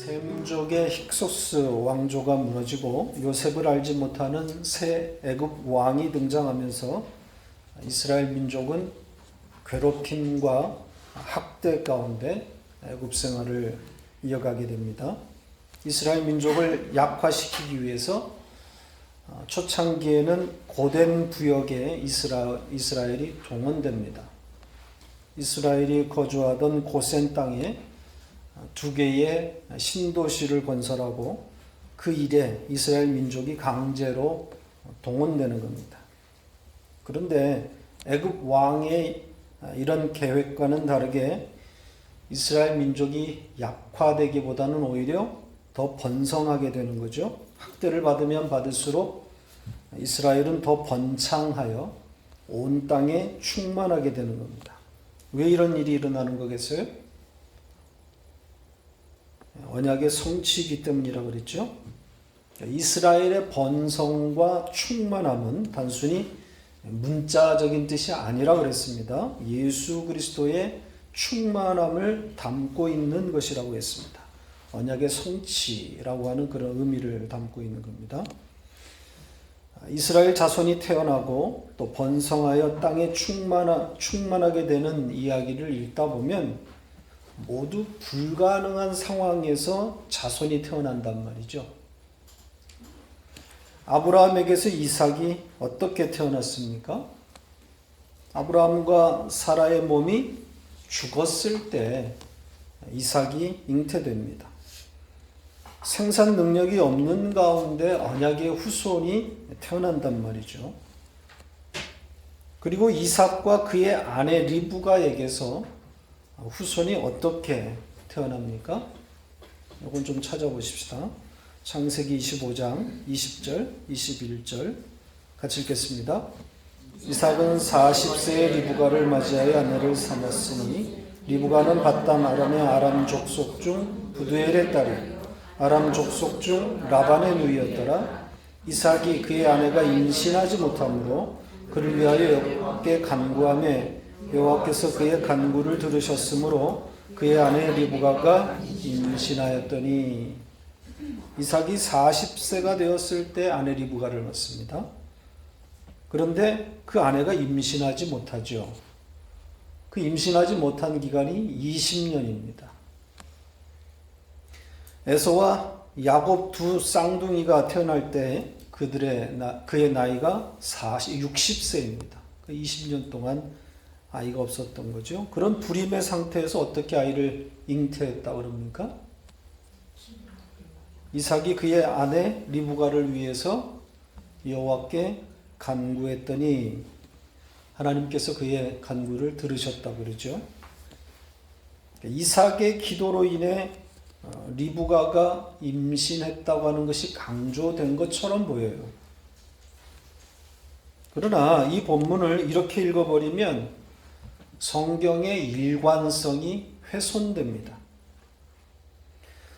셈족의 힉소스 왕조가 무너지고 요셉을 알지 못하는 새 애굽 왕이 등장하면서 이스라엘 민족은 괴롭힘과 학대 가운데 애굽 생활을 이어가게 됩니다. 이스라엘 민족을 약화시키기 위해서 초창기에는 고된 부역에 이스라엘이 동원됩니다. 이스라엘이 거주하던 고센 땅에 두 개의 신도시를 건설하고 그 일에 이스라엘 민족이 강제로 동원되는 겁니다. 그런데 애굽 왕의 이런 계획과는 다르게 이스라엘 민족이 약화되기보다는 오히려 더 번성하게 되는 거죠. 학대를 받으면 받을수록 이스라엘은 더 번창하여 온 땅에 충만하게 되는 겁니다. 왜 이런 일이 일어나는 거겠어요? 언약의 성취이기 때문이라고 그랬죠. 이스라엘의 번성과 충만함은 단순히 문자적인 뜻이 아니라 그랬습니다. 예수 그리스도의 충만함을 담고 있는 것이라고 했습니다. 언약의 성취라고 하는 그런 의미를 담고 있는 겁니다. 이스라엘 자손이 태어나고 또 번성하여 땅에 충만하게 되는 이야기를 읽다 보면 모두 불가능한 상황에서 자손이 태어난단 말이죠. 아브라함에게서 이삭이 어떻게 태어났습니까? 아브라함과 사라의 몸이 죽었을 때 이삭이 잉태됩니다. 생산 능력이 없는 가운데 언약의 후손이 태어난단 말이죠. 그리고 이삭과 그의 아내 리브가에게서 후손이 어떻게 태어납니까? 이건 좀 찾아보십시다. 창세기 25장 20절, 21절 같이 읽겠습니다. 이삭은 40세에 리브가를 맞이하여 아내를 삼았으니 리브가는 밧단 아람의 아람 족속 중 부두엘의 딸이 아람 족속 중 라반의 누이였더라. 이삭이 그의 아내가 임신하지 못하므로 그를 위하여 여호와께 간구하며 여호와께서 그의 간구를 들으셨으므로 그의 아내 리브가가 임신하였더니 이삭이 40세가 되었을 때 아내 리브가를 낳습니다. 그런데 그 아내가 임신하지 못하죠. 그 임신하지 못한 기간이 20년입니다. 에서와 야곱 두 쌍둥이가 태어날 때 그의 나이가 60세입니다. 그 20년 동안 아이가 없었던 거죠. 그런 불임의 상태에서 어떻게 아이를 잉태했다 그럽니까? 이삭이 그의 아내 리브가를 위해서 여호와께 간구했더니 하나님께서 그의 간구를 들으셨다 그러죠. 이삭의 기도로 인해 리브가가 임신했다고 하는 것이 강조된 것처럼 보여요. 그러나 이 본문을 이렇게 읽어버리면 성경의 일관성이 훼손됩니다.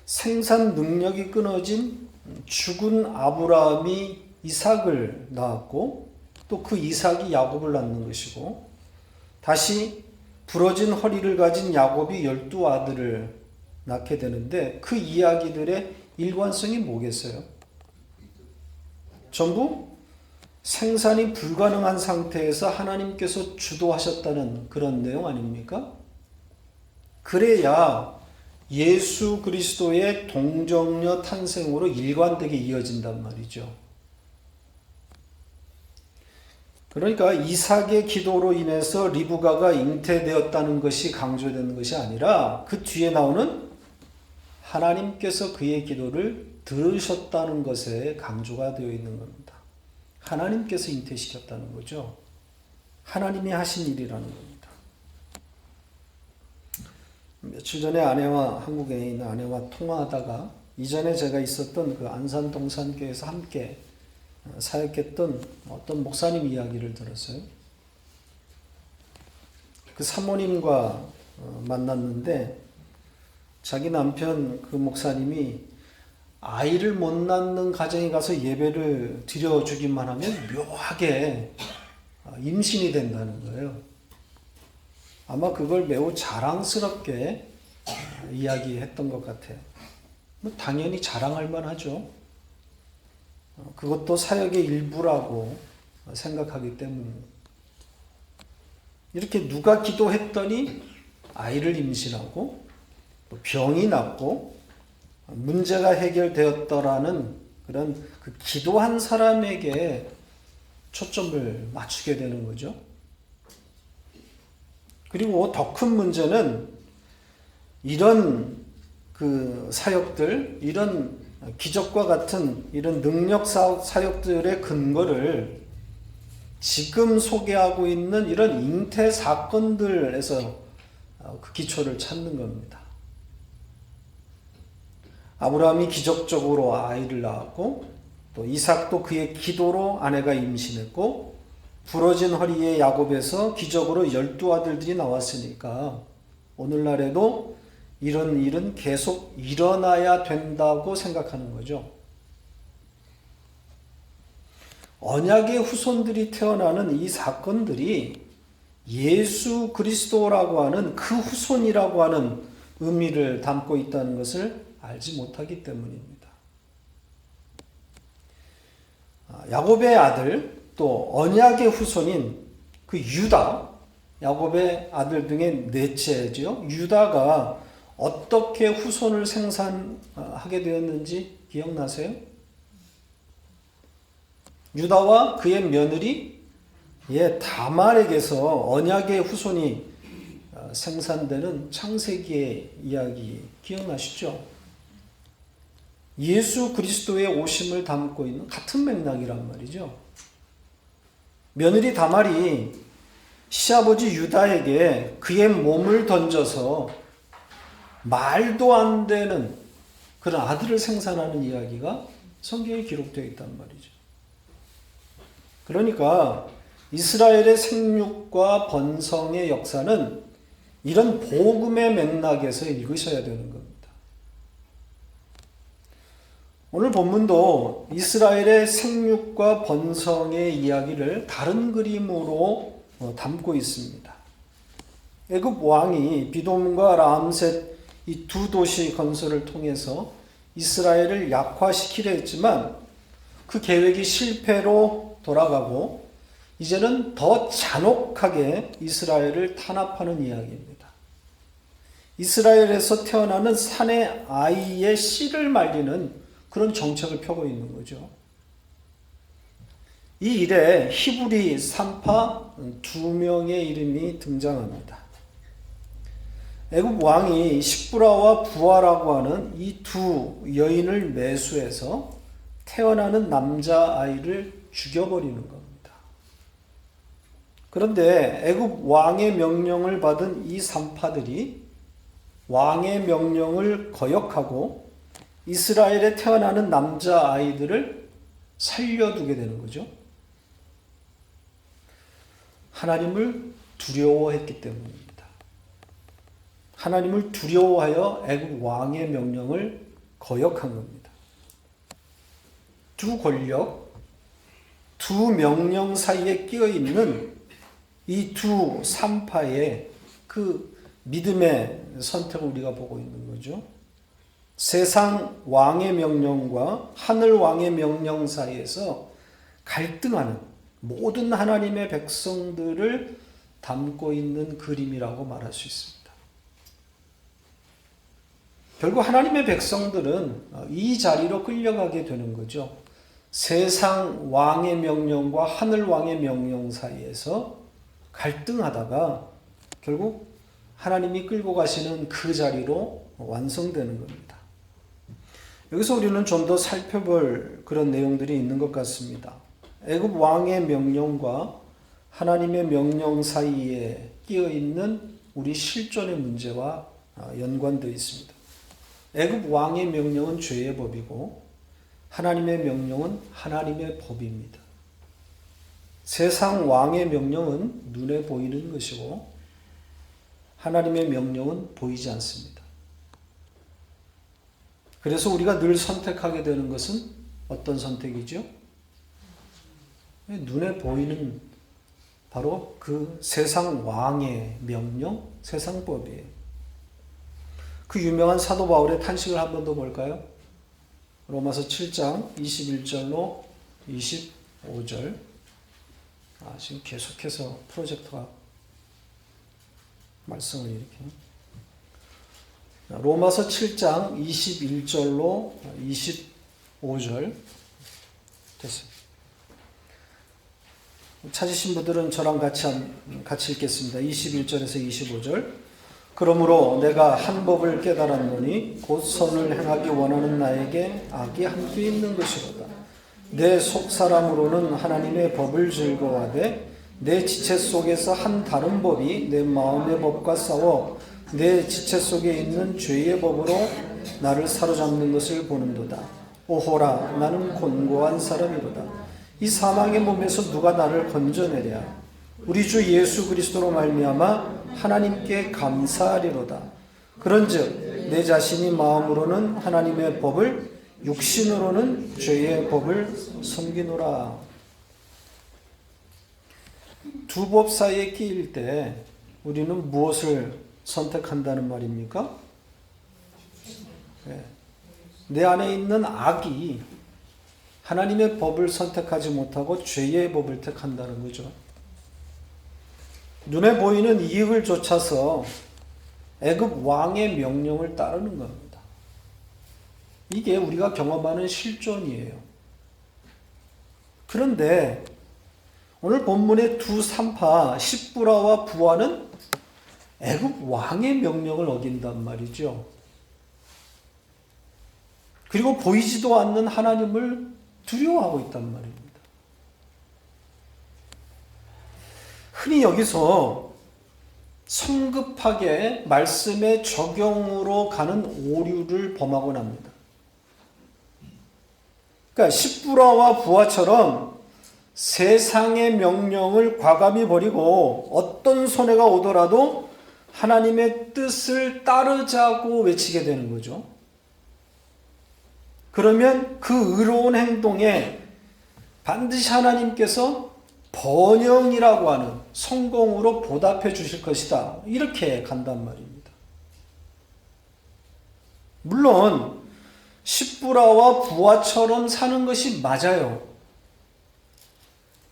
생산 능력이 끊어진 죽은 아브라함이 이삭을 낳았고 또 그 이삭이 야곱을 낳는 것이고 다시 부러진 허리를 가진 야곱이 12아들을 낳게 되는데 그 이야기들의 일관성이 뭐겠어요? 전부 생산이 불가능한 상태에서 하나님께서 주도하셨다는 그런 내용 아닙니까? 그래야 예수 그리스도의 동정녀 탄생으로 일관되게 이어진단 말이죠. 그러니까 이삭의 기도로 인해서 리브가가 잉태되었다는 것이 강조되는 것이 아니라 그 뒤에 나오는 하나님께서 그의 기도를 들으셨다는 것에 강조가 되어 있는 겁니다. 하나님께서 잉태시켰다는 거죠. 하나님이 하신 일이라는 겁니다. 며칠 전에 한국에 있는 아내와 통화하다가 이전에 제가 있었던 그 안산 동산교회에서 함께 사역했던 어떤 목사님 이야기를 들었어요. 그 사모님과 만났는데 자기 남편 그 목사님이 아이를 못 낳는 가정에 가서 예배를 드려주기만 하면 묘하게 임신이 된다는 거예요. 아마 그걸 매우 자랑스럽게 이야기했던 것 같아요. 당연히 자랑할 만하죠. 그것도 사역의 일부라고 생각하기 때문입니다. 이렇게 누가 기도했더니 아이를 임신하고 병이 났고 문제가 해결되었더라는 그런 그 기도한 사람에게 초점을 맞추게 되는 거죠. 그리고 더 큰 문제는 이런 그 사역들, 이런 기적과 같은 이런 능력 사역들의 근거를 지금 소개하고 있는 이런 잉태 사건들에서 그 기초를 찾는 겁니다. 아브라함이 기적적으로 아이를 낳았고, 또 이삭도 그의 기도로 아내가 임신했고, 부러진 허리의 야곱에서 기적으로 12아들들이 나왔으니까 오늘날에도 이런 일은 계속 일어나야 된다고 생각하는 거죠. 언약의 후손들이 태어나는 이 사건들이 예수 그리스도라고 하는 그 후손이라고 하는 의미를 담고 있다는 것을 알지 못하기 때문입니다. 야곱의 아들, 또 언약의 후손인 그 유다, 야곱의 아들 중에 넷째죠. 유다가 어떻게 후손을 생산하게 되었는지 기억나세요? 유다와 그의 며느리 다말에게서 언약의 후손이 생산되는 창세기의 이야기 기억나시죠? 예수 그리스도의 오심을 담고 있는 같은 맥락이란 말이죠. 며느리 다말이 시아버지 유다에게 그의 몸을 던져서 말도 안 되는 그런 아들을 생산하는 이야기가 성경에 기록되어 있단 말이죠. 그러니까 이스라엘의 생육과 번성의 역사는 이런 복음의 맥락에서 읽으셔야 되는 겁니다. 오늘 본문도 이스라엘의 생육과 번성의 이야기를 다른 그림으로 담고 있습니다. 애굽 왕이 비돔과 라암셋 이 두 도시 건설을 통해서 이스라엘을 약화시키려 했지만 그 계획이 실패로 돌아가고 이제는 더 잔혹하게 이스라엘을 탄압하는 이야기입니다. 이스라엘에서 태어나는 산의 아이의 씨를 말리는 그런 정책을 펴고 있는 거죠. 이 일에 히브리 산파 2명의 이름이 등장합니다. 애굽 왕이 십부라와 부하라고 하는 이 두 여인을 매수해서 태어나는 남자아이를 죽여버리는 겁니다. 그런데 애굽 왕의 명령을 받은 이 산파들이 왕의 명령을 거역하고 이스라엘에 태어나는 남자아이들을 살려두게 되는 거죠. 하나님을 두려워했기 때문입니다. 하나님을 두려워하여 애굽 왕의 명령을 거역한 겁니다. 두 권력, 두 명령 사이에 끼어 있는 이 두 산파의 그 믿음의 선택을 우리가 보고 있는 거죠. 세상 왕의 명령과 하늘 왕의 명령 사이에서 갈등하는 모든 하나님의 백성들을 담고 있는 그림이라고 말할 수 있습니다. 결국 하나님의 백성들은 이 자리로 끌려가게 되는 거죠. 세상 왕의 명령과 하늘 왕의 명령 사이에서 갈등하다가 결국 하나님이 끌고 가시는 그 자리로 완성되는 겁니다. 여기서 우리는 좀 더 살펴볼 그런 내용들이 있는 것 같습니다. 애굽 왕의 명령과 하나님의 명령 사이에 끼어 있는 우리 실존의 문제와 연관되어 있습니다. 애굽 왕의 명령은 죄의 법이고 하나님의 명령은 하나님의 법입니다. 세상 왕의 명령은 눈에 보이는 것이고 하나님의 명령은 보이지 않습니다. 그래서 우리가 늘 선택하게 되는 것은 어떤 선택이죠? 눈에 보이는 바로 그 세상 왕의 명령, 세상 법이에요. 그 유명한 사도 바울의 탄식을 한 번 더 볼까요? 로마서 7장 21절로 25절. 지금 계속해서 프로젝터가 말씀을 이렇게. 로마서 7장 21절로 25절. 됐어요. 찾으신 분들은 저랑 같이 읽겠습니다. 21절에서 25절. 그러므로 내가 한 법을 깨달았노니 곧 선을 행하기 원하는 나에게 악이 함께 있는 것이로다. 내 속사람으로는 하나님의 법을 즐거워하되 내 지체 속에서 한 다른 법이 내 마음의 법과 싸워 내 지체 속에 있는 죄의 법으로 나를 사로잡는 것을 보는도다. 오호라, 나는 곤고한 사람이로다. 이 사망의 몸에서 누가 나를 건져내랴. 우리 주 예수 그리스도로 말미암아 하나님께 감사하리로다. 그런즉 내 자신이 마음으로는 하나님의 법을, 육신으로는 죄의 법을 섬기노라. 두 법 사이에 끼일 때 우리는 무엇을 선택한다는 말입니까? 내 안에 있는 악이 하나님의 법을 선택하지 못하고 죄의 법을 택한다는 거죠. 눈에 보이는 이익을 쫓아서 애굽 왕의 명령을 따르는 겁니다. 이게 우리가 경험하는 실존이에요. 그런데 오늘 본문의 두 산파 십부라와 부하는 애굽 왕의 명령을 어긴단 말이죠. 그리고 보이지도 않는 하나님을 두려워하고 있단 말입니다. 흔히 여기서 성급하게 말씀의 적용으로 가는 오류를 범하곤 합니다. 그러니까 십부라와 부하처럼 세상의 명령을 과감히 버리고 어떤 손해가 오더라도 하나님의 뜻을 따르자고 외치게 되는 거죠. 그러면 그 의로운 행동에 반드시 하나님께서 번영이라고 하는 성공으로 보답해 주실 것이다. 이렇게 간단 말입니다. 물론 십부라와 부하처럼 사는 것이 맞아요.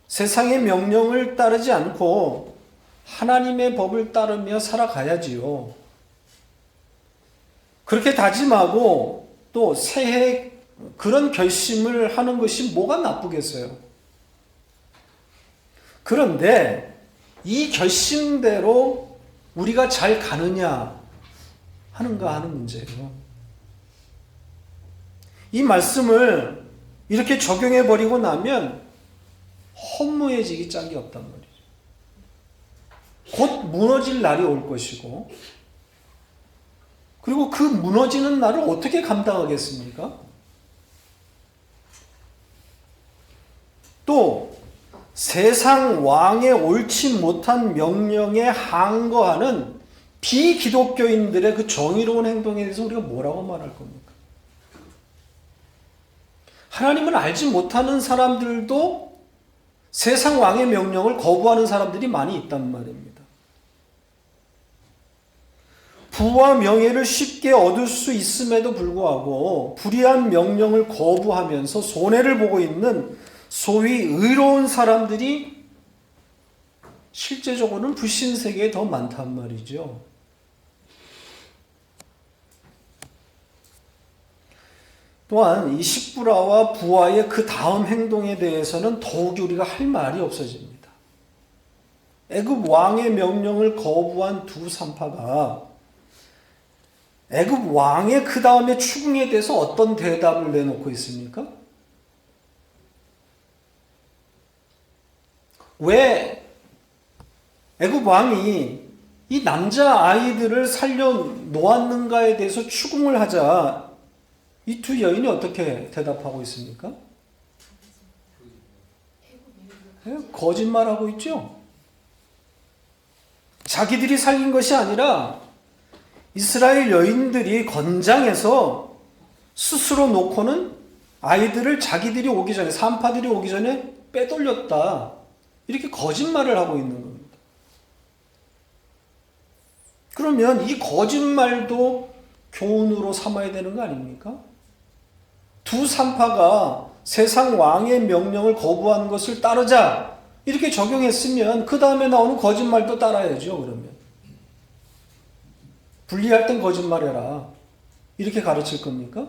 세상의 명령을 따르지 않고 하나님의 법을 따르며 살아가야지요. 그렇게 다짐하고 또 새해 그런 결심을 하는 것이 뭐가 나쁘겠어요? 그런데 이 결심대로 우리가 잘 가느냐 하는가 하는 문제예요. 이 말씀을 이렇게 적용해버리고 나면 허무해지기 짝이 없단 말이죠. 곧 무너질 날이 올 것이고, 그리고 그 무너지는 날을 어떻게 감당하겠습니까? 또 세상 왕의 옳지 못한 명령에 항거하는 비기독교인들의 그 정의로운 행동에 대해서 우리가 뭐라고 말할 겁니까? 하나님을 알지 못하는 사람들도 세상 왕의 명령을 거부하는 사람들이 많이 있단 말입니다. 부와 명예를 쉽게 얻을 수 있음에도 불구하고 불의한 명령을 거부하면서 손해를 보고 있는 소위 의로운 사람들이 실제적으로는 불신세계에 더 많단 말이죠. 또한 이 십부라와 부하의 그 다음 행동에 대해서는 더욱이 우리가 할 말이 없어집니다. 애굽 왕의 명령을 거부한 두 산파가 애굽 왕의 그 다음에 추궁에 대해서 어떤 대답을 내놓고 있습니까? 왜 애굽 왕이 이 남자 아이들을 살려 놓았는가에 대해서 추궁을 하자 이 두 여인이 어떻게 대답하고 있습니까? 거짓말하고 있죠. 자기들이 살린 것이 아니라 이스라엘 여인들이 건장해서 스스로 놓고는 아이들을 자기들이 오기 전에, 산파들이 오기 전에 빼돌렸다. 이렇게 거짓말을 하고 있는 겁니다. 그러면 이 거짓말도 교훈으로 삼아야 되는 거 아닙니까? 두 산파가 세상 왕의 명령을 거부한 것을 따르자 이렇게 적용했으면 그 다음에 나오는 거짓말도 따라야죠. 그러면 분리할 땐 거짓말해라 이렇게 가르칠 겁니까?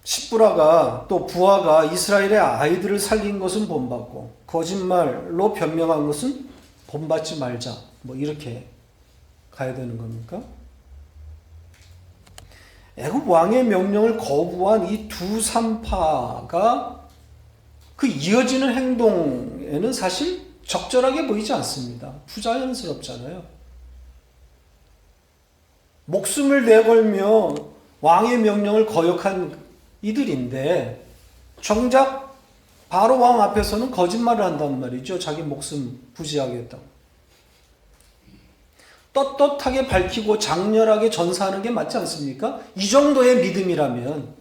십부라가 또 부하가 이스라엘의 아이들을 살린 것은 본받고 거짓말로 변명한 것은 본받지 말자 뭐 이렇게 가야 되는 겁니까? 애굽 왕의 명령을 거부한 이 두 산파가 그 이어지는 행동에는 사실 적절하게 보이지 않습니다. 부자연스럽잖아요. 목숨을 내걸며 왕의 명령을 거역한 이들인데 정작 바로 왕 앞에서는 거짓말을 한단 말이죠. 자기 목숨 부지하겠다고. 떳떳하게 밝히고 장렬하게 전사하는 게 맞지 않습니까? 이 정도의 믿음이라면.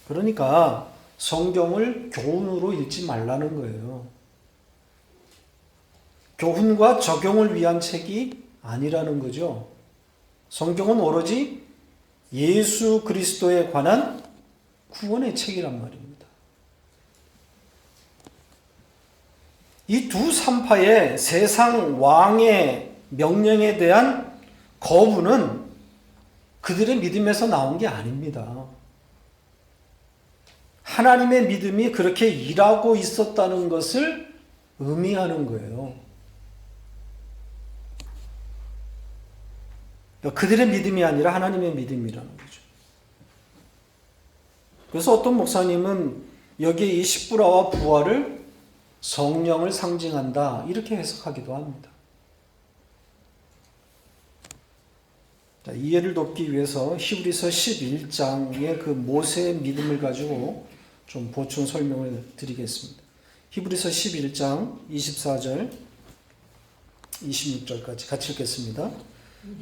그러니까 성경을 교훈으로 읽지 말라는 거예요. 교훈과 적용을 위한 책이 아니라는 거죠. 성경은 오로지 예수 그리스도에 관한 구원의 책이란 말입니다. 이 두 산파의 세상 왕의 명령에 대한 거부는 그들의 믿음에서 나온 게 아닙니다. 하나님의 믿음이 그렇게 일하고 있었다는 것을 의미하는 거예요. 그들의 믿음이 아니라 하나님의 믿음이라는 거죠. 그래서 어떤 목사님은 여기에 이 십부라와 부하를 성령을 상징한다 이렇게 해석하기도 합니다. 자, 이해를 돕기 위해서 히브리서 11장의 그 모세의 믿음을 가지고 좀 보충 설명을 드리겠습니다. 히브리서 11장 24절 26절까지 같이 읽겠습니다.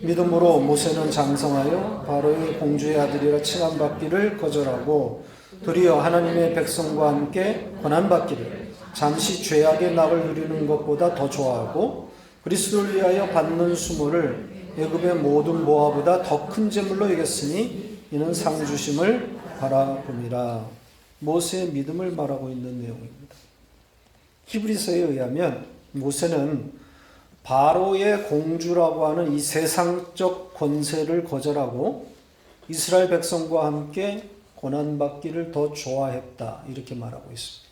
믿음으로 모세는 장성하여 바로의 공주의 아들이라 칭함받기를 거절하고 도리어 하나님의 백성과 함께 고난받기를 잠시 죄악의 낙을 누리는 것보다 더 좋아하고 그리스도를 위하여 받는 수모를 애굽의 모든 모아보다 더 큰 재물로 여겼으니 이는 상 주심을 바라봄이라. 모세의 믿음을 말하고 있는 내용입니다. 히브리서에 의하면 모세는 바로의 공주라고 하는 이 세상적 권세를 거절하고 이스라엘 백성과 함께 고난받기를 더 좋아했다 이렇게 말하고 있습니다.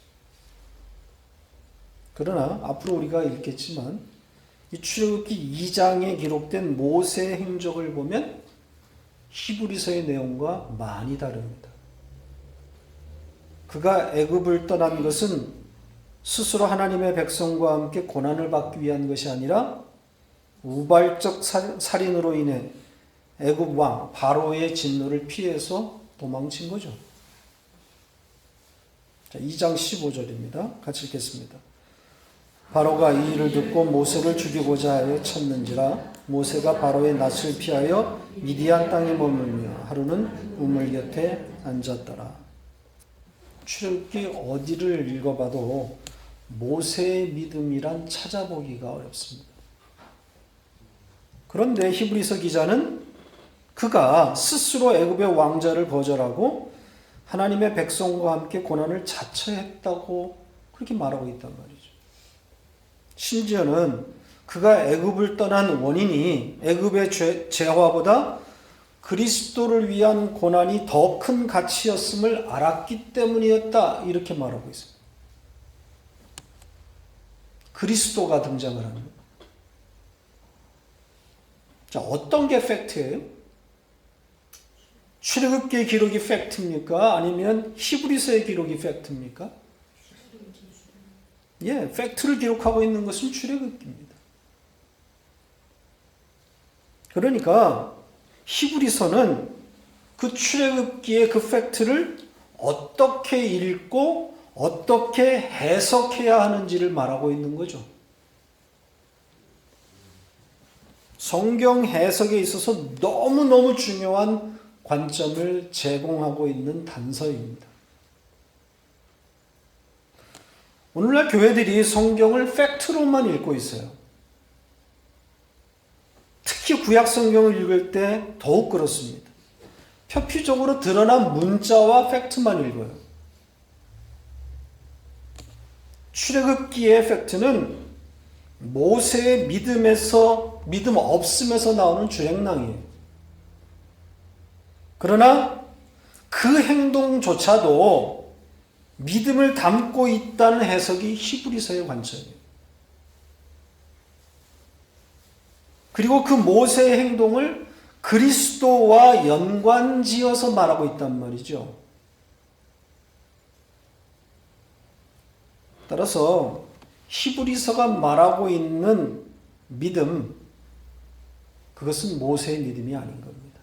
그러나 앞으로 우리가 읽겠지만 이 출애굽기 2장에 기록된 모세의 행적을 보면 히브리서의 내용과 많이 다릅니다. 그가 애굽을 떠난 것은 스스로 하나님의 백성과 함께 고난을 받기 위한 것이 아니라 우발적 살인으로 인해 애굽 왕 바로의 진노를 피해서 도망친 거죠. 자, 2장 15절입니다. 같이 읽겠습니다. 바로가 이 일을 듣고 모세를 죽이고자 하여 쳤는지라 모세가 바로의 낯을 피하여 미디안 땅에 머물며 하루는 우물 곁에 앉았더라. 출애굽기 어디를 읽어봐도 모세의 믿음이란 찾아보기가 어렵습니다. 그런데 히브리서 기자는 그가 스스로 애굽의 왕자를 거절하고 하나님의 백성과 함께 고난을 자처했다고 그렇게 말하고 있단 말이죠. 심지어는 그가 애굽을 떠난 원인이 애굽의 재화보다 그리스도를 위한 고난이 더 큰 가치였음을 알았기 때문이었다 이렇게 말하고 있습니다. 그리스도가 등장을 하는 거예요. 자, 어떤 게 팩트예요? 출애굽기의 기록이 팩트입니까? 아니면 히브리서의 기록이 팩트입니까? 예, 팩트를 기록하고 있는 것은 출애굽기입니다. 그러니까 히브리서는 그 출애굽기의 그 팩트를 어떻게 읽고 어떻게 해석해야 하는지를 말하고 있는 거죠. 성경 해석에 있어서 너무너무 중요한 관점을 제공하고 있는 단서입니다. 오늘날 교회들이 성경을 팩트로만 읽고 있어요. 특히 구약 성경을 읽을 때 더욱 그렇습니다. 표피적으로 드러난 문자와 팩트만 읽어요. 출애굽기의 팩트는 모세의 믿음 없음에서 나오는 주행랑이에요. 그러나 그 행동조차도 믿음을 담고 있다는 해석이 히브리서의 관점이에요. 그리고 그 모세의 행동을 그리스도와 연관지어서 말하고 있단 말이죠. 따라서 히브리서가 말하고 있는 믿음, 그것은 모세의 믿음이 아닌 겁니다.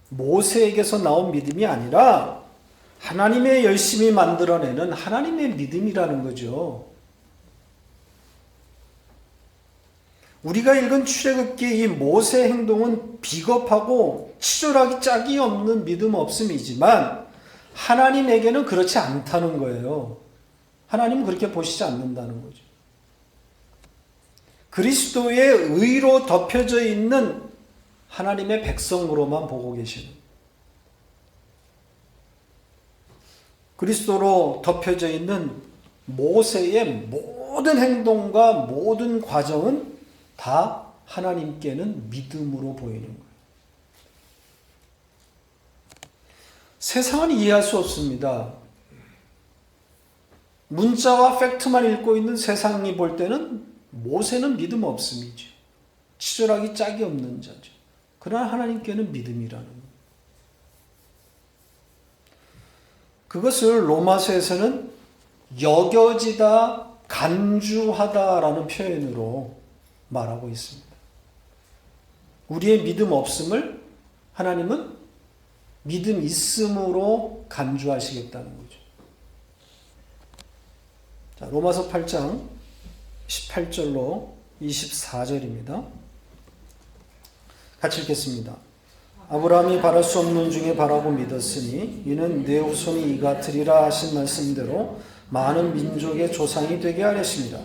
모세에게서 나온 믿음이 아니라 하나님의 열심히 만들어내는 하나님의 믿음이라는 거죠. 우리가 읽은 출애굽기의 이 모세 행동은 비겁하고 치졸하기 짝이 없는 믿음 없음이지만 하나님에게는 그렇지 않다는 거예요. 하나님은 그렇게 보시지 않는다는 거죠. 그리스도의 의로 덮여져 있는 하나님의 백성으로만 보고 계시는, 그리스도로 덮여져 있는 모세의 모든 행동과 모든 과정은 다 하나님께는 믿음으로 보이는 거예요. 세상은 이해할 수 없습니다. 문자와 팩트만 읽고 있는 세상이 볼 때는 모세는 믿음 없음이죠. 치졸하기 짝이 없는 자죠. 그러나 하나님께는 믿음이라는 거예요. 그것을 로마서에서는 여겨지다, 간주하다라는 표현으로 말하고 있습니다. 우리의 믿음 없음을 하나님은 믿음 있음으로 간주하시겠다는 거죠. 자, 로마서 8장 18절로 24절입니다. 같이 읽겠습니다. 아브라함이 바랄 수 없는 중에 바라고 믿었으니 이는 내 후손이 이같으리라 하신 말씀대로 많은 민족의 조상이 되게 하려십니다.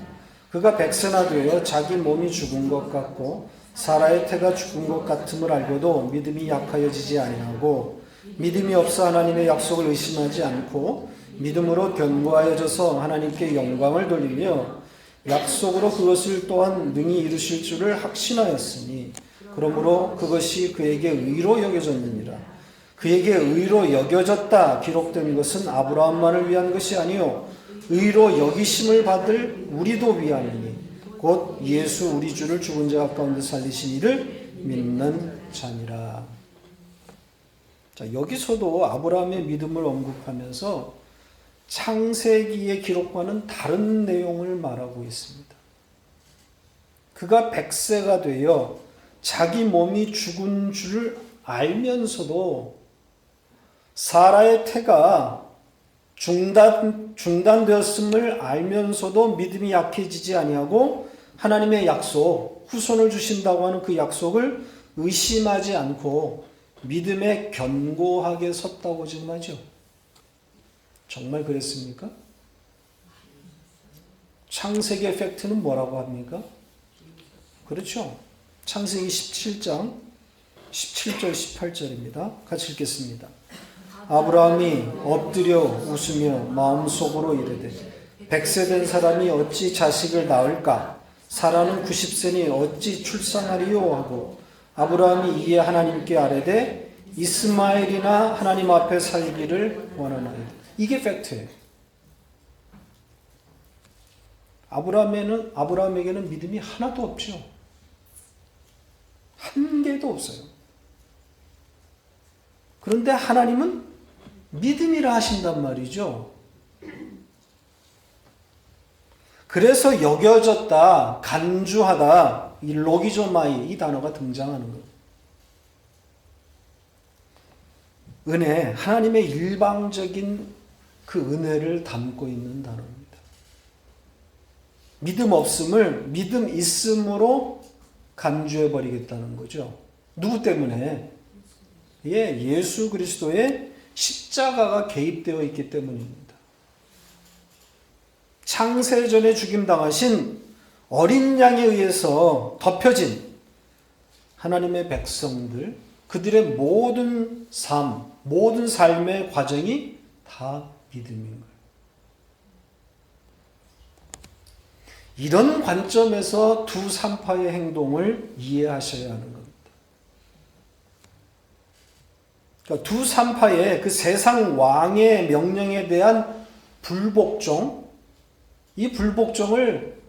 그가 백세나 되어 자기 몸이 죽은 것 같고 사라의 태가 죽은 것 같음을 알고도 믿음이 약하여지지 아니하고 믿음이 없어 하나님의 약속을 의심하지 않고 믿음으로 견고하여져서 하나님께 영광을 돌리며 약속으로 그것을 또한 능히 이루실 줄을 확신하였으니 그러므로 그것이 그에게 의로 여겨졌느니라. 그에게 의로 여겨졌다 기록된 것은 아브라함만을 위한 것이 아니요 의로 여기심을 받을 우리도 위함이니 곧 예수 우리 주를 죽은 자 가운데 살리신 이를 믿는 자니라. 자, 여기서도 아브라함의 믿음을 언급하면서 창세기의 기록과는 다른 내용을 말하고 있습니다. 그가 100세가 되어 자기 몸이 죽은 줄을 알면서도 사라의 태가 중단되었음을 알면서도 믿음이 약해지지 아니하고 하나님의 약속, 후손을 주신다고 하는 그 약속을 의심하지 않고 믿음에 견고하게 섰다고 지금 하죠. 정말 그랬습니까? 창세기의 팩트는 뭐라고 합니까? 그렇죠. 창세기 17장 17절 18절입니다. 같이 읽겠습니다. 아브라함이 엎드려 웃으며 마음속으로 이르되 100세 된 사람이 어찌 자식을 낳을까? 사라는 90세니 어찌 출산하리요? 하고 아브라함이 이에 하나님께 아뢰되 이스마엘이나 하나님 앞에 살기를 원하나이다. 이게 팩트예요. 아브라함에게는 믿음이 하나도 없죠. 한 개도 없어요. 그런데 하나님은 믿음이라 하신단 말이죠. 그래서 여겨졌다, 간주하다, 이 로기조마이 이 단어가 등장하는 거예요. 은혜, 하나님의 일방적인 그 은혜를 담고 있는 단어입니다. 믿음 없음을 믿음 있음으로 간주해버리겠다는 거죠. 누구 때문에? 예수 그리스도의 십자가가 개입되어 있기 때문입니다. 창세전에 죽임당하신 어린 양에 의해서 덮여진 하나님의 백성들, 그들의 모든 삶, 모든 삶의 과정이 다 믿음인 거예요. 이런 관점에서 두 산파의 행동을 이해하셔야 하는 겁니다. 그러니까 두 산파의 그 세상 왕의 명령에 대한 불복종, 이 불복종을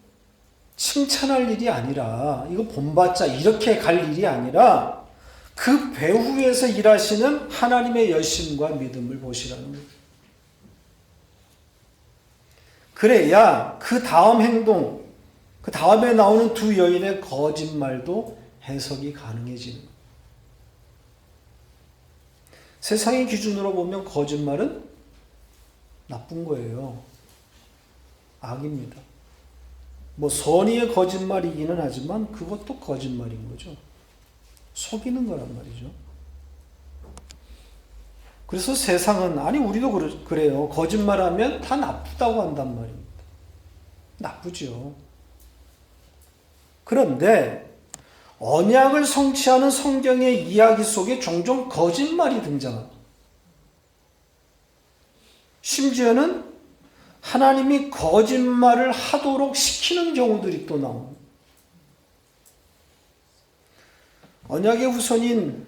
칭찬할 일이 아니라, 이거 본받자 이렇게 갈 일이 아니라 그 배후에서 일하시는 하나님의 열심과 믿음을 보시라는 거예요. 그래야 그 다음 행동, 그 다음에 나오는 두 여인의 거짓말도 해석이 가능해지는 거예요. 세상의 기준으로 보면 거짓말은 나쁜 거예요. 악입니다. 뭐 선의의 거짓말이기는 하지만 그것도 거짓말인 거죠. 속이는 거란 말이죠. 그래서 세상은, 아니 우리도 그래요. 거짓말하면 다 나쁘다고 한단 말입니다. 나쁘죠. 그런데 언약을 성취하는 성경의 이야기 속에 종종 거짓말이 등장합니다. 심지어는 하나님이 거짓말을 하도록 시키는 경우들이 또 나옵니다. 언약의 후손인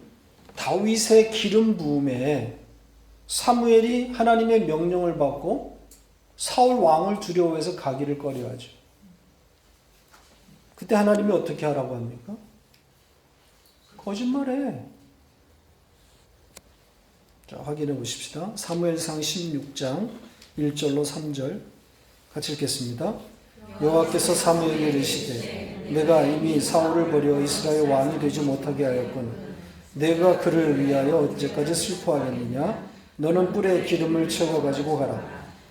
다윗의 기름 부음에 사무엘이 하나님의 명령을 받고 사울 왕을 두려워해서 가기를 꺼려하죠. 그때 하나님이 어떻게 하라고 합니까? 거짓말해. 자, 확인해 보십시다. 사무엘상 16장 1절로 3절 같이 읽겠습니다. 여호와께서 사무엘에게 이르시되 내가 이미 사울을 버려 이스라엘 왕이 되지 못하게 하였군. 내가 그를 위하여 언제까지 슬퍼하겠느냐? 너는 뿔에 기름을 채워 가지고 가라.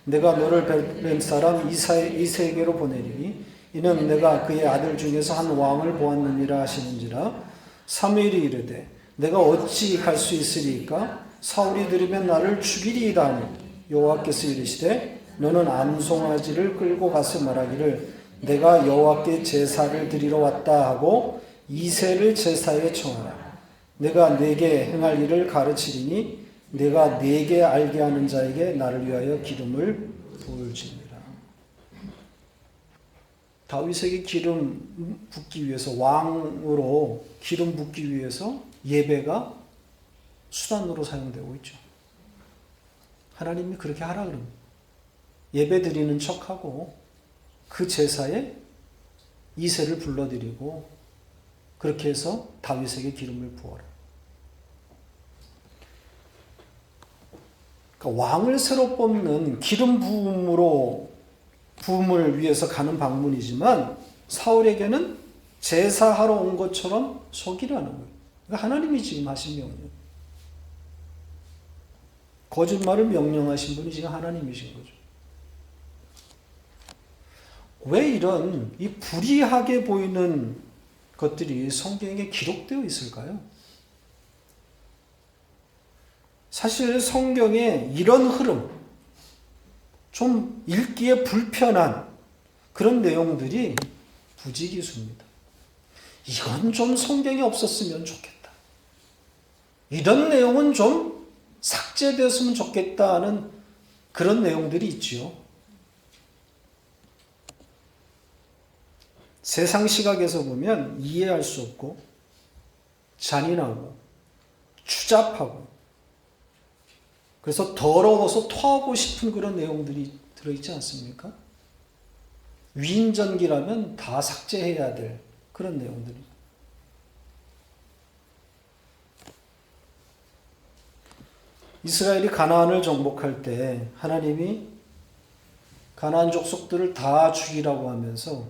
내가 너를 벨 사람 이새에게로 보내리니 이는 내가 그의 아들 중에서 한 왕을 보았느니라 하시는지라. 사무엘이 이르되 내가 어찌 갈 수 있으리까? 사울이 들으면 나를 죽이리이다 하니 여호와께서 이르시되 너는 암송아지를 끌고 가서 말하기를 내가 여호와께 제사를 드리러 왔다 하고 이새를 제사에 청하라. 내가 네게 행할 일을 가르치리니 내가 네게 알게 하는 자에게 나를 위하여 기름을 부을지니라. 다윗에게 기름 붓기 위해서, 왕으로 기름 붓기 위해서 예배가 수단으로 사용되고 있죠. 하나님이 그렇게 하라 그럽니다. 예배 드리는 척하고 그 제사에 이새를 불러드리고 그렇게 해서 다윗에게 기름을 부어라. 그러니까 왕을 새로 뽑는 기름 부음을 위해서 가는 방문이지만 사울에게는 제사하러 온 것처럼 속이라는 거예요. 그러니까 하나님이 지금 하신 명령. 거짓말을 명령하신 분이 지금 하나님이신 거죠. 왜 이런 이 불의하게 보이는 것들이 성경에 기록되어 있을까요? 사실 성경에 이런 흐름, 좀 읽기에 불편한 그런 내용들이 부지기수입니다. 이건 좀 성경에 없었으면 좋겠다. 이런 내용은 좀 삭제되었으면 좋겠다 하는 그런 내용들이 있지요. 세상 시각에서 보면 이해할 수 없고 잔인하고 추잡하고 그래서 더러워서 토하고 싶은 그런 내용들이 들어있지 않습니까? 위인전기라면 다 삭제해야 될 그런 내용들이죠. 이스라엘이 가나안을 정복할 때 하나님이 가나안 족속들을 다 죽이라고 하면서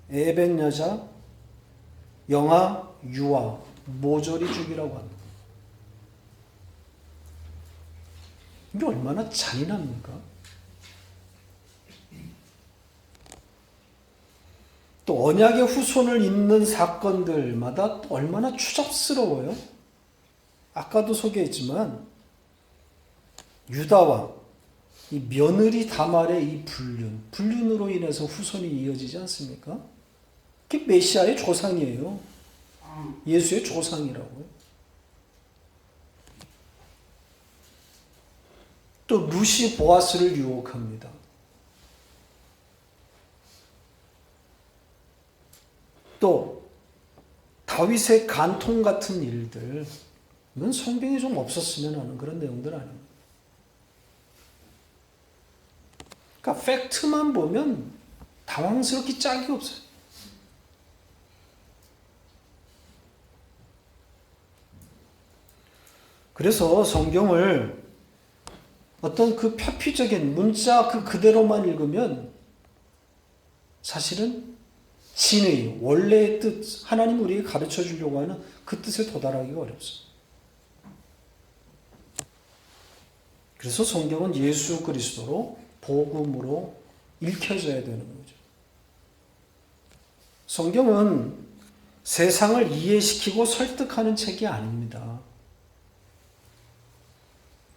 에벤 여자, 영아, 유아 모조리 죽이라고 합니다. 이게 얼마나 잔인합니까? 또 언약의 후손을 잇는 사건들마다 또 얼마나 추잡스러워요? 아까도 소개했지만 유다왕, 이 며느리 다말의 이 불륜으로 인해서 후손이 이어지지 않습니까? 그게 메시아의 조상이에요. 예수의 조상이라고요. 또 루시 보아스를 유혹합니다. 또 다윗의 간통 같은 일들, 이건 성경에 좀 없었으면 하는 그런 내용들 아닙니다. 그러니까 팩트만 보면 당황스럽기 짝이 없어요. 그래서 성경을 어떤 그 표피적인 문자 그대로만 읽으면 사실은 진의, 원래의 뜻, 하나님 우리에게 가르쳐 주려고 하는 그 뜻에 도달하기가 어렵습니다. 그래서 성경은 예수 그리스도로 복음으로 읽혀져야 되는 거죠. 성경은 세상을 이해시키고 설득하는 책이 아닙니다.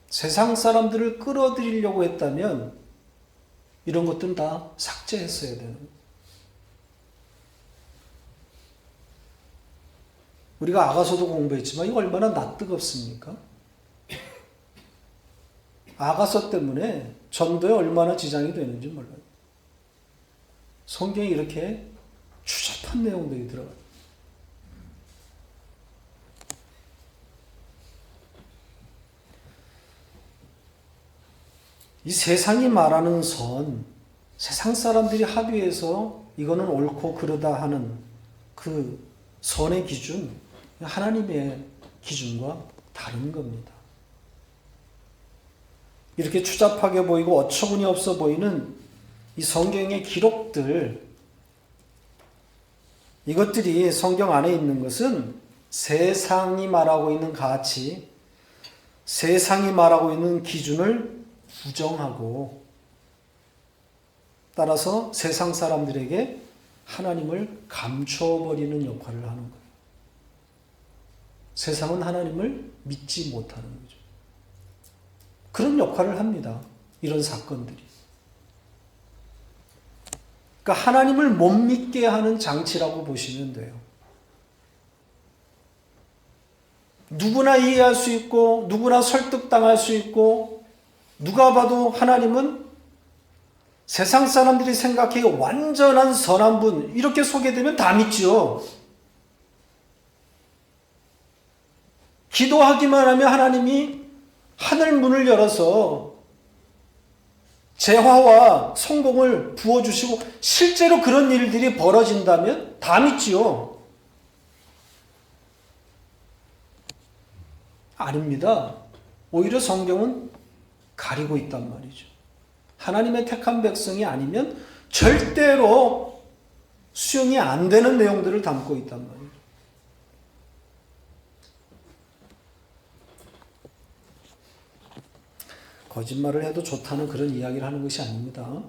세상 사람들을 끌어들이려고 했다면 이런 것들은 다 삭제했어야 되는 거예요. 우리가 아가서도 공부했지만 이거 얼마나 낯뜨겁습니까? 아가서 때문에 전도에 얼마나 지장이 되는지 몰라요. 성경에 이렇게 추잡한 내용들이 들어가요. 이 세상이 말하는 선, 세상 사람들이 합의해서 이거는 옳고 그르다 하는 그 선의 기준, 하나님의 기준과 다른 겁니다. 이렇게 추잡하게 보이고 어처구니 없어 보이는 이 성경의 기록들, 이것들이 성경 안에 있는 것은 세상이 말하고 있는 가치, 세상이 말하고 있는 기준을 부정하고 따라서 세상 사람들에게 하나님을 감춰버리는 역할을 하는 거예요. 세상은 하나님을 믿지 못하는 거죠. 그런 역할을 합니다. 이런 사건들이. 그러니까 하나님을 못 믿게 하는 장치라고 보시면 돼요. 누구나 이해할 수 있고 누구나 설득당할 수 있고 누가 봐도 하나님은 세상 사람들이 생각하기에 완전한 선한 분 이렇게 소개되면 다 믿죠. 기도하기만 하면 하나님이 하늘 문을 열어서 재화와 성공을 부어주시고 실제로 그런 일들이 벌어진다면 다 믿지요. 아닙니다. 오히려 성경은 가리고 있단 말이죠. 하나님의 택한 백성이 아니면 절대로 수용이 안 되는 내용들을 담고 있단 말이죠. 거짓말을 해도 좋다는 그런 이야기를 하는 것이 아닙니다.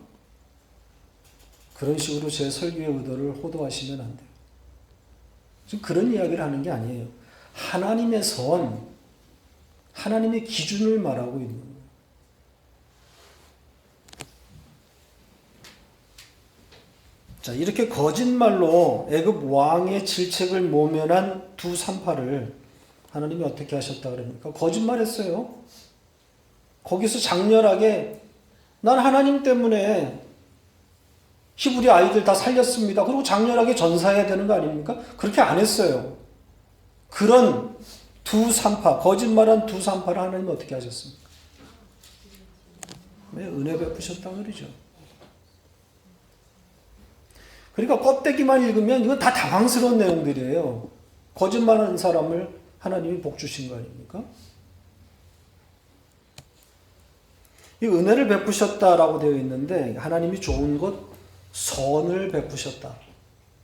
그런 식으로 제 설교의 의도를 호도하시면 안 돼요. 지금 그런 이야기를 하는 게 아니에요. 하나님의 선, 하나님의 기준을 말하고 있는 거예요. 자, 이렇게 거짓말로 애굽 왕의 질책을 모면한 두 산파를 하나님이 어떻게 하셨다 그럽니까? 거짓말했어요. 거기서 장렬하게 난 하나님 때문에 히브리 아이들 다 살렸습니다. 그리고 장렬하게 전사해야 되는 거 아닙니까? 그렇게 안 했어요. 그런 두 산파, 거짓말한 두 산파를 하나님 어떻게 하셨습니까? 왜 은혜 베푸셨다고 그러죠. 그러니까 껍데기만 읽으면 이건 다 당황스러운 내용들이에요. 거짓말하는 사람을 하나님이 복 주신 거 아닙니까? 이 은혜를 베푸셨다라고 되어 있는데 하나님이 좋은 것, 선을 베푸셨다.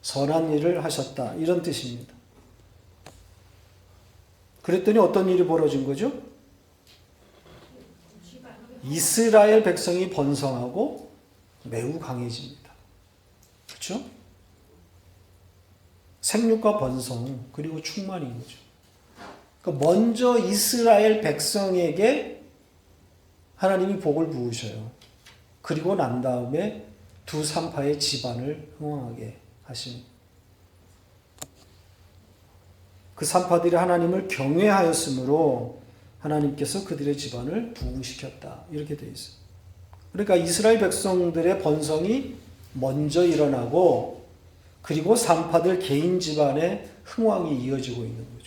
선한 일을 하셨다. 이런 뜻입니다. 그랬더니 어떤 일이 벌어진 거죠? 이스라엘 백성이 번성하고 매우 강해집니다. 그렇죠? 생육과 번성 그리고 충만인 거죠. 그러니까 먼저 이스라엘 백성에게 하나님이 복을 부으셔요. 그리고 난 다음에 두 산파의 집안을 흥왕하게 하십니다. 그 산파들이 하나님을 경외하였으므로 하나님께서 그들의 집안을 부흥시켰다. 이렇게 되어 있어요. 그러니까 이스라엘 백성들의 번성이 먼저 일어나고 그리고 산파들 개인 집안의 흥왕이 이어지고 있는 거죠.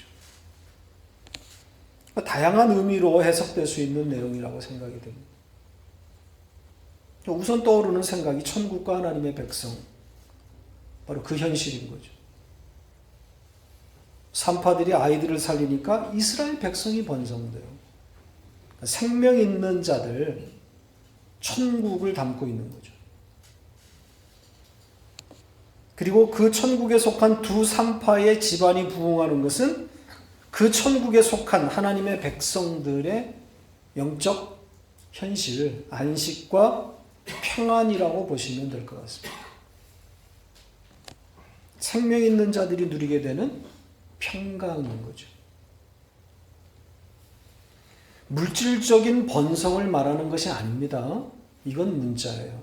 다양한 의미로 해석될 수 있는 내용이라고 생각이 됩니다. 우선 떠오르는 생각이 천국과 하나님의 백성, 바로 그 현실인 거죠. 산파들이 아이들을 살리니까 이스라엘 백성이 번성돼요. 생명 있는 자들, 천국을 담고 있는 거죠. 그리고 그 천국에 속한 두 산파의 집안이 부흥하는 것은 그 천국에 속한 하나님의 백성들의 영적 현실, 안식과 평안이라고 보시면 될 것 같습니다. 생명 있는 자들이 누리게 되는 평강인 거죠. 물질적인 번성을 말하는 것이 아닙니다. 이건 문자예요.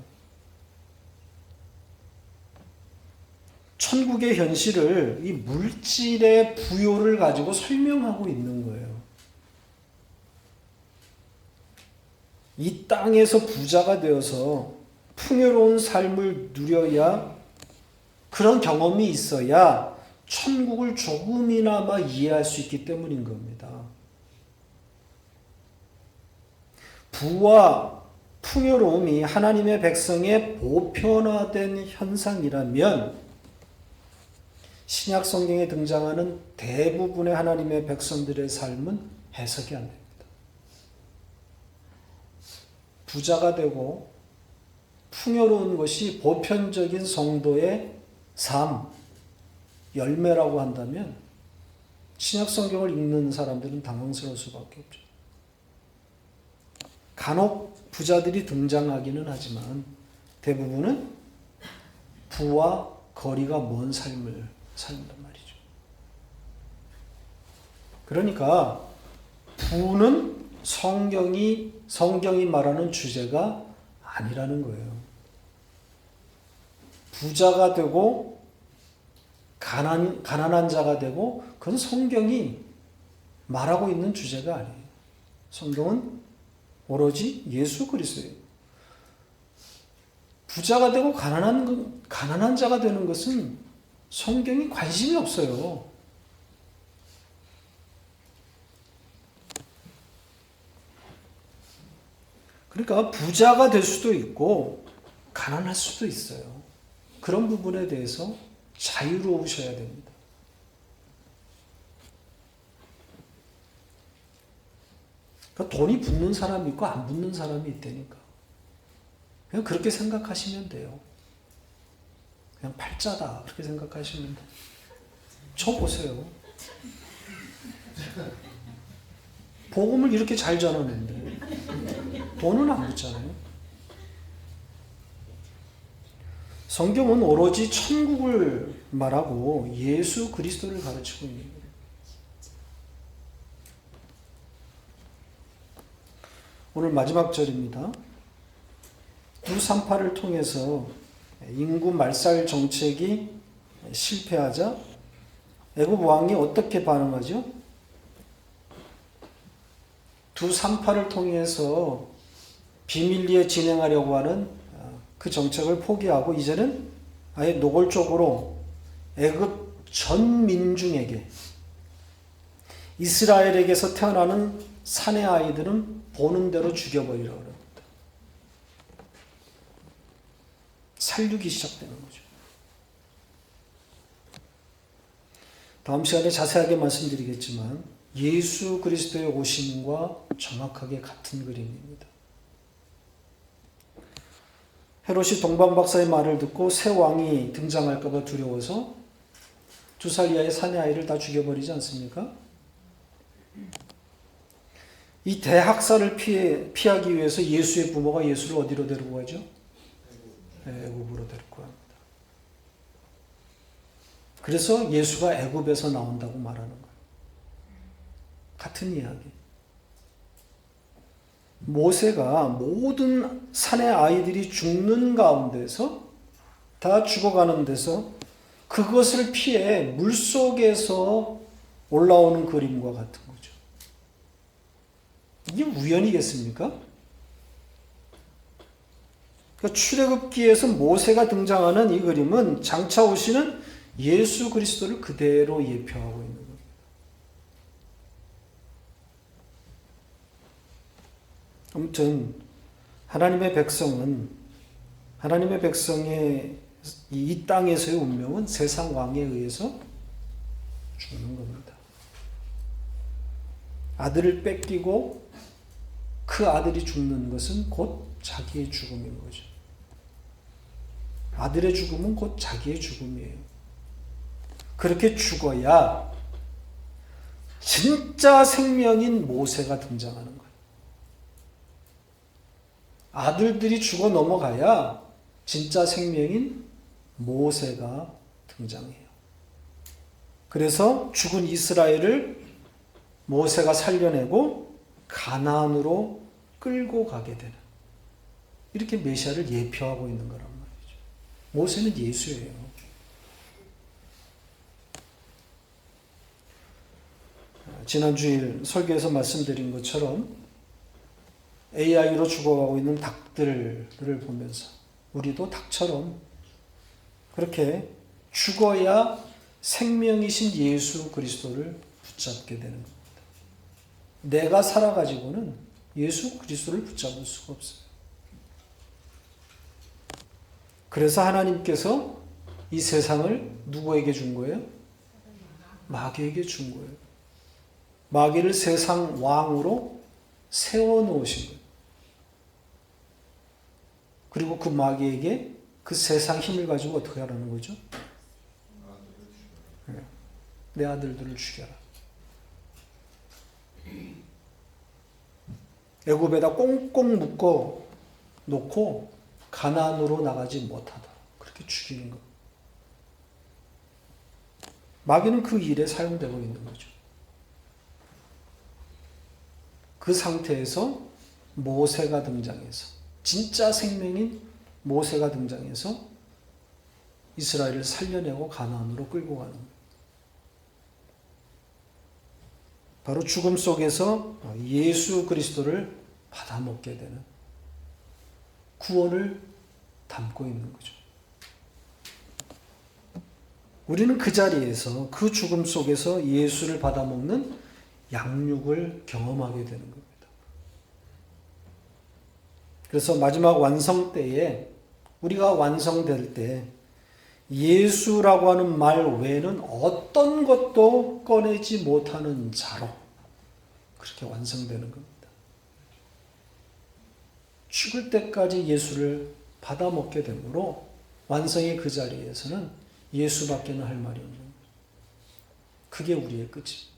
천국의 현실을 이 물질의 부요를 가지고 설명하고 있는 거예요. 이 땅에서 부자가 되어서 풍요로운 삶을 누려야, 그런 경험이 있어야 천국을 조금이나마 이해할 수 있기 때문인 겁니다. 부와 풍요로움이 하나님의 백성의 보편화된 현상이라면 신약 성경에 등장하는 대부분의 하나님의 백성들의 삶은 해석이 안 됩니다. 부자가 되고 풍요로운 것이 보편적인 성도의 삶, 열매라고 한다면 신약 성경을 읽는 사람들은 당황스러울 수밖에 없죠. 간혹 부자들이 등장하기는 하지만 대부분은 부와 거리가 먼 삶을 산단 말이죠. 그러니까 부는 성경이 말하는 주제가 아니라는 거예요. 부자가 되고 가난한 자가 되고 그건 성경이 말하고 있는 주제가 아니에요. 성경은 오로지 예수 그리스도예요. 부자가 되고 가난한 자가 되는 것은 성경이 관심이 없어요. 그러니까 부자가 될 수도 있고 가난할 수도 있어요. 그런 부분에 대해서 자유로우셔야 됩니다. 그러니까 돈이 붙는 사람이 있고 안 붙는 사람이 있다니까. 그냥 그렇게 생각하시면 돼요. 그냥 팔자다 그렇게 생각하시면 돼요. 저 보세요. 복음을 이렇게 잘 전하는데 돈은 안 붙잖아요. 성경은 오로지 천국을 말하고 예수 그리스도를 가르치고 있는 거예요. 오늘 마지막 절입니다. 두 산파를 통해서 인구 말살 정책이 실패하자 애굽 왕이 어떻게 반응하죠? 두 산파를 통해서 비밀리에 진행하려고 하는 그 정책을 포기하고 이제는 아예 노골적으로 애굽 전 민중에게, 이스라엘에게서 태어나는 사내 아이들은 보는 대로 죽여버리려고 합니다. 살육이 시작되는 거죠. 다음 시간에 자세하게 말씀드리겠지만 예수 그리스도의 오심과 정확하게 같은 그림입니다. 헤롯이 동방 박사의 말을 듣고 새 왕이 등장할까 봐 두려워서 2살 이하의 사내 아이를 다 죽여버리지 않습니까? 이 대학살을 피하기 위해서 예수의 부모가 예수를 어디로 데리고 가죠? 애굽으로 데리고 갑니다. 그래서 예수가 애굽에서 나온다고 말하는 거예요. 같은 이야기. 모세가 모든 산의 아이들이 죽는 가운데서 다 죽어가는 데서 그것을 피해 물속에서 올라오는 그림과 같은 거죠. 이게 우연이겠습니까? 그러니까 출애굽기에서 모세가 등장하는 이 그림은 장차 오시는 예수 그리스도를 그대로 예표하고 있는 겁니다. 아무튼 하나님의 백성의 이 땅에서의 운명은 세상 왕에 의해서 죽는 겁니다. 아들을 뺏기고 그 아들이 죽는 것은 곧 자기의 죽음인 거죠. 아들의 죽음은 곧 자기의 죽음이에요. 그렇게 죽어야 진짜 생명인 모세가 등장하는 거예요. 아들들이 죽어 넘어가야 진짜 생명인 모세가 등장해요. 그래서 죽은 이스라엘을 모세가 살려내고 가나안으로 끌고 가게 되는, 이렇게 메시아를 예표하고 있는 거란 말이죠. 모세는 예수예요. 지난 주일 설교에서 말씀드린 것처럼 AI로 죽어가고 있는 닭들을 보면서 우리도 닭처럼 그렇게 죽어야 생명이신 예수 그리스도를 붙잡게 되는 겁니다. 내가 살아가지고는 예수 그리스도를 붙잡을 수가 없어요. 그래서 하나님께서 이 세상을 누구에게 준 거예요? 마귀에게 준 거예요. 마귀를 세상 왕으로 세워놓으신 거예요. 그리고 그 마귀에게 그 세상 힘을 가지고 어떻게 하라는 거죠? 내 아들들을 죽여라. 애굽에다 꽁꽁 묶어 놓고 가나안으로 나가지 못하도록 그렇게 죽이는 것. 마귀는 그 일에 사용되고 있는 거죠. 그 상태에서 모세가 등장해서, 진짜 생명인 모세가 등장해서 이스라엘을 살려내고 가나안으로 끌고 가는 거예요. 바로 죽음 속에서 예수 그리스도를 받아먹게 되는 구원을 담고 있는 거죠. 우리는 그 자리에서, 그 죽음 속에서 예수를 받아먹는 양육을 경험하게 되는 겁니다. 그래서 마지막 완성 때에, 우리가 완성될 때 예수라고 하는 말 외에는 어떤 것도 꺼내지 못하는 자로 그렇게 완성되는 겁니다. 죽을 때까지 예수를 받아먹게 되므로 완성의 그 자리에서는 예수밖에는 할 말이 없는 거예요. 그게 우리의 끝입니다.